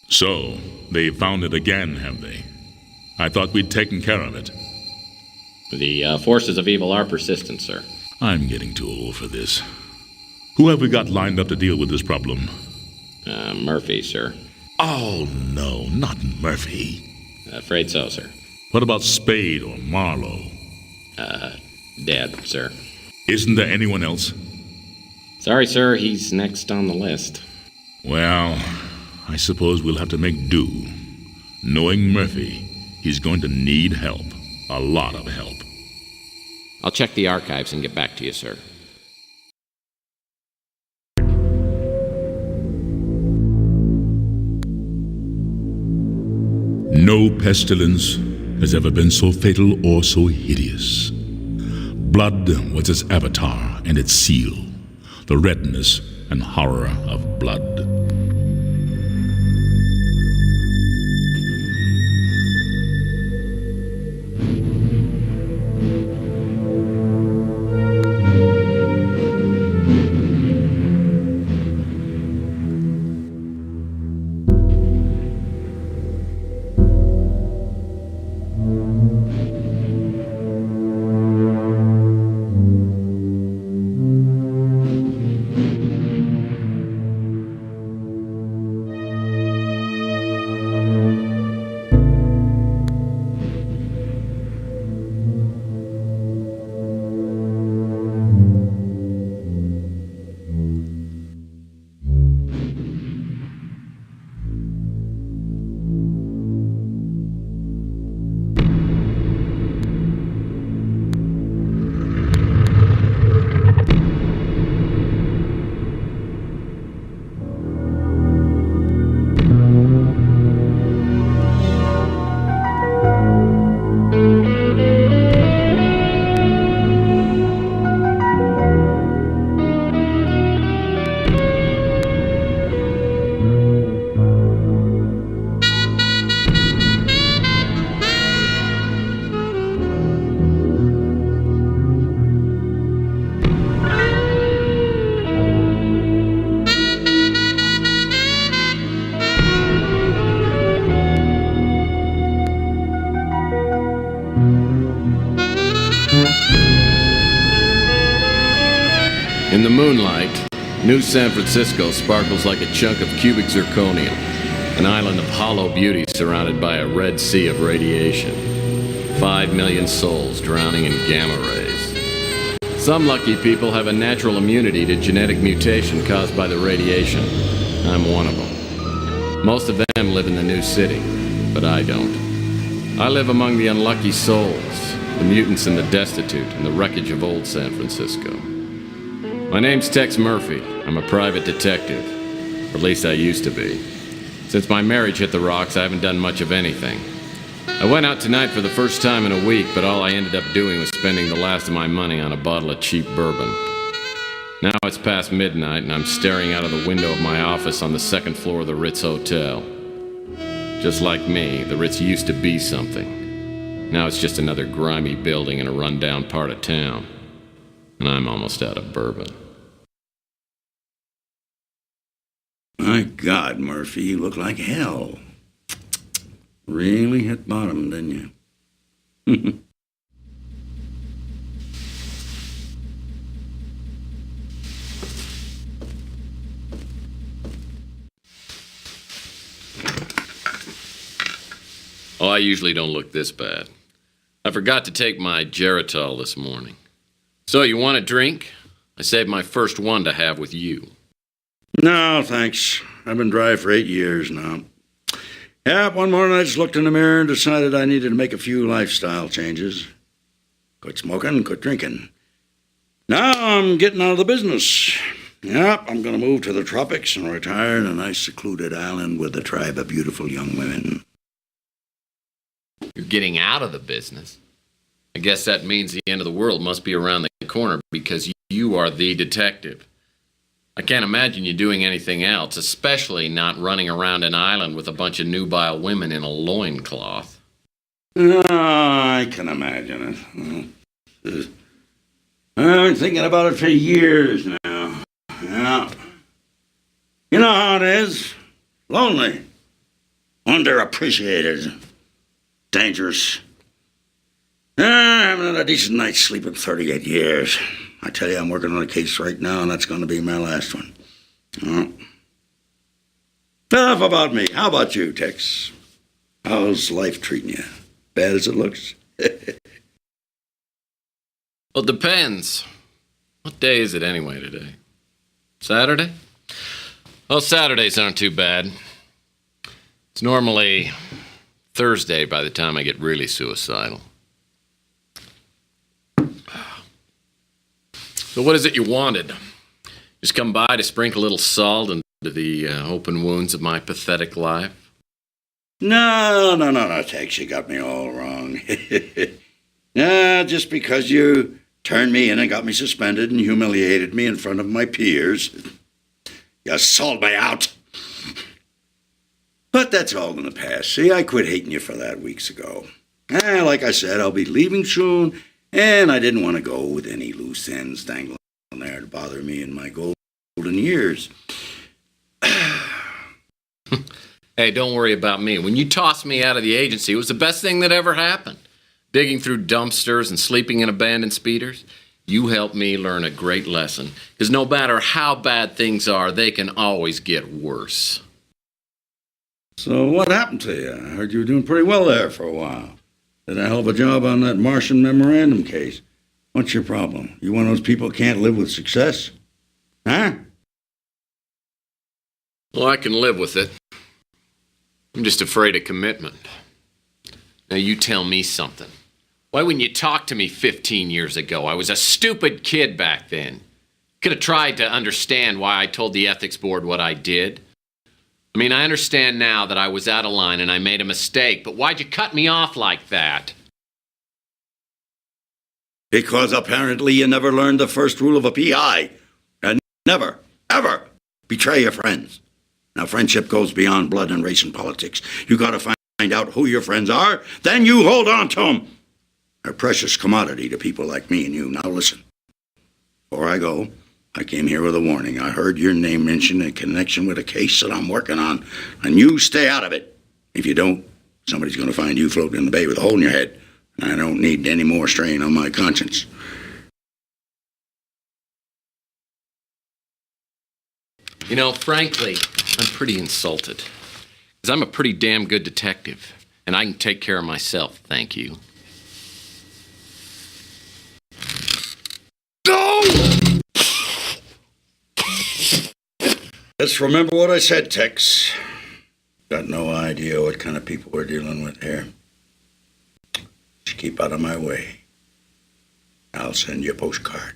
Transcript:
So, they found it again, have they? I thought we'd taken care of it. The forces of evil are persistent, sir. I'm getting too old for this. Who have we got lined up to deal with this problem? Murphy, sir. Oh, no, not Murphy. Afraid so, sir. What about Spade or Marlowe? Dead, sir. Isn't there anyone else? Sorry, sir, he's next on the list. Well, I suppose we'll have to make do. Knowing Murphy, he's going to need help. A lot of help. I'll check the archives and get back to you, sir. No pestilence has ever been so fatal or so hideous. Blood was its avatar and its seal, the redness and horror of blood. In the moonlight, New San Francisco sparkles like a chunk of cubic zirconium, an island of hollow beauty surrounded by a red sea of radiation. 5 million souls drowning in gamma rays. Some lucky people have a natural immunity to genetic mutation caused by the radiation. I'm one of them. Most of them live in the new city, but I don't. I live among the unlucky souls, the mutants and the destitute, and the wreckage of old San Francisco. My name's Tex Murphy. I'm a private detective. Or at least I used to be. Since my marriage hit the rocks, I haven't done much of anything. I went out tonight for the first time in a week, but all I ended up doing was spending the last of my money on a bottle of cheap bourbon. Now it's past midnight, and I'm staring out of the window of my office on the second floor of the Ritz Hotel. Just like me, the Ritz used to be something. Now it's just another grimy building in a rundown part of town. And I'm almost out of bourbon. My God, Murphy, you look like hell. Really hit bottom, didn't you? Oh, I usually don't look this bad. I forgot to take my Geritol this morning. So, you want a drink? I saved my first one to have with you. No, thanks. I've been dry for 8 years now. Yeah, one morning I just looked in the mirror and decided I needed to make a few lifestyle changes. Quit smoking, quit drinking. Now I'm getting out of the business. Yep, I'm going to move to the tropics and retire in a nice secluded island with a tribe of beautiful young women. You're getting out of the business? I guess that means the end of the world must be around the corner because you are the detective. I can't imagine you doing anything else, especially not running around an island with a bunch of nubile women in a loincloth. I can imagine it. I've been thinking about it for years now. Yeah. You know how it is. Lonely. Underappreciated. Dangerous. I haven't had a decent night's sleep in 38 years. I tell you, I'm working on a case right now, and that's going to be my last one. Oh. Enough about me. How about you, Tex? How's life treating you? Bad as it looks? Well, it depends. What day is it anyway today? Saturday? Well, Saturdays aren't too bad. It's normally Thursday by the time I get really suicidal. So what is it you wanted? Just come by to sprinkle a little salt into the open wounds of my pathetic life? No, Tex, you got me all wrong. Just because you turned me in and got me suspended and humiliated me in front of my peers, you sold me out. But that's all in the past. See, I quit hating you for that weeks ago. Like I said, I'll be leaving soon, and I didn't want to go with any loose ends dangling there to bother me in my golden years. Hey, don't worry about me. When you tossed me out of the agency, it was the best thing that ever happened. Digging through dumpsters and sleeping in abandoned speeders, you helped me learn a great lesson. Because no matter how bad things are, they can always get worse. So what happened to you? I heard you were doing pretty well there for a while. Did a hell of a job on that Martian memorandum case. What's your problem? You one of those people who can't live with success? Huh? Well, I can live with it. I'm just afraid of commitment. Now you tell me something. Why wouldn't you talk to me 15 years ago? I was a stupid kid back then. Could have tried to understand why I told the ethics board what I did. I mean, I understand now that I was out of line and I made a mistake, but why'd you cut me off like that? Because apparently you never learned the first rule of a PI. And never, ever betray your friends. Now, friendship goes beyond blood and race and politics. You gotta find out who your friends are, then you hold on to them. They're a precious commodity to people like me and you. Now listen, before I go, I came here with a warning. I heard your name mentioned in connection with a case that I'm working on, and you stay out of it. If you don't, somebody's gonna find you floating in the bay with a hole in your head, and I don't need any more strain on my conscience. You know, frankly, I'm pretty insulted. Because I'm a pretty damn good detective, and I can take care of myself, thank you. No! Just remember what I said, Tex. Got no idea what kind of people we're dealing with here. Just keep out of my way. I'll send you a postcard.